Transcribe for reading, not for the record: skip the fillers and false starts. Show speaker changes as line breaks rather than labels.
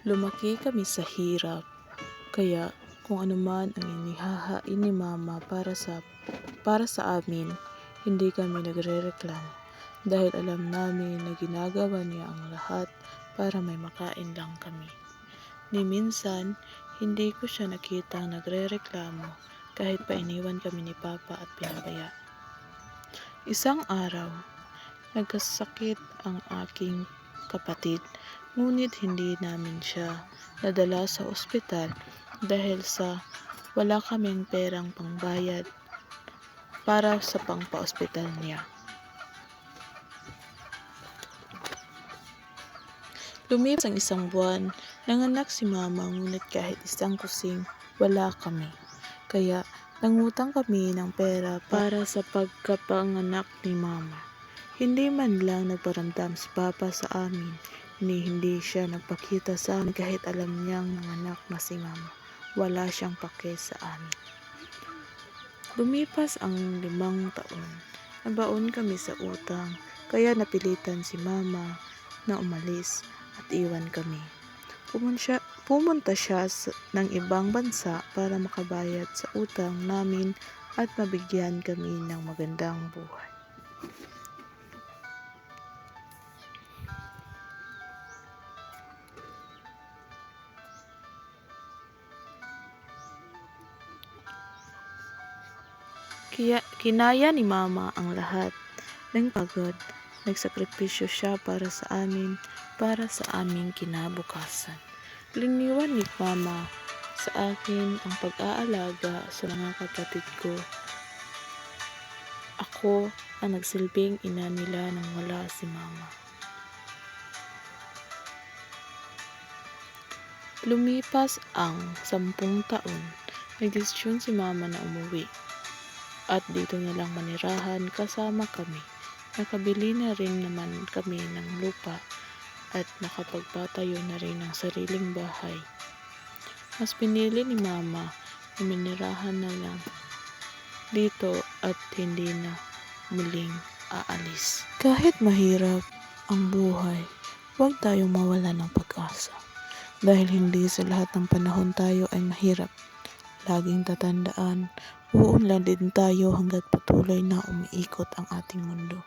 Lumaki kami sa hirap, kaya kung ano man ang inihahain ni Mama para sa amin, hindi kami nagrereklamo dahil alam namin na ginagawa niya ang lahat para may makain lang kami. Ni minsan, hindi ko siya nakitang nagrereklamo kahit pa iniwan kami ni Papa at pinabaya. Isang araw, nagkasakit ang aking kapatid, ngunit hindi namin siya nadala sa ospital dahil sa wala kaming perang pangbayad para sa pangpa-ospital niya. Lumipas ang isang buwan, nanganak si Mama ngunit kahit isang kusing wala kami. Kaya nangutang kami ng pera para sa pagkapanganak ni Mama. Hindi man lang nagparamdam si Papa sa amin, hindi siya nagpakita sa amin kahit alam niyang nanganak na si Mama. Wala siyang pake sa amin. Lumipas ang 5 taon, nabaon kami sa utang, kaya napilitan si Mama na umalis at iwan kami. Pumunta siya ng ibang bansa para makabayad sa utang namin at mabigyan kami ng magandang buhay. Kinaya ni Mama ang lahat ng pagod. Nagsakripisyo siya para sa amin, para sa aming kinabukasan. Liniwan ni Mama sa akin ang pag-aalaga sa mga kapatid ko. Ako ang nagsilbing ina nila nang wala si Mama. Lumipas ang 10 taon, nagdesisyon si Mama na umuwi at dito na lang manirahan kasama kami. Nakabili na rin naman kami ng lupa at nakapagpatayo na rin ng sariling bahay. Mas pinili ni Mama na manirahan na lang dito at hindi na muling aalis. Kahit mahirap ang buhay, huwag tayong mawala ng pag-asa. Dahil hindi sa lahat ng panahon tayo ay mahirap. Laging tatandaan, uunlad din tayo hanggat patuloy na umiikot ang ating mundo.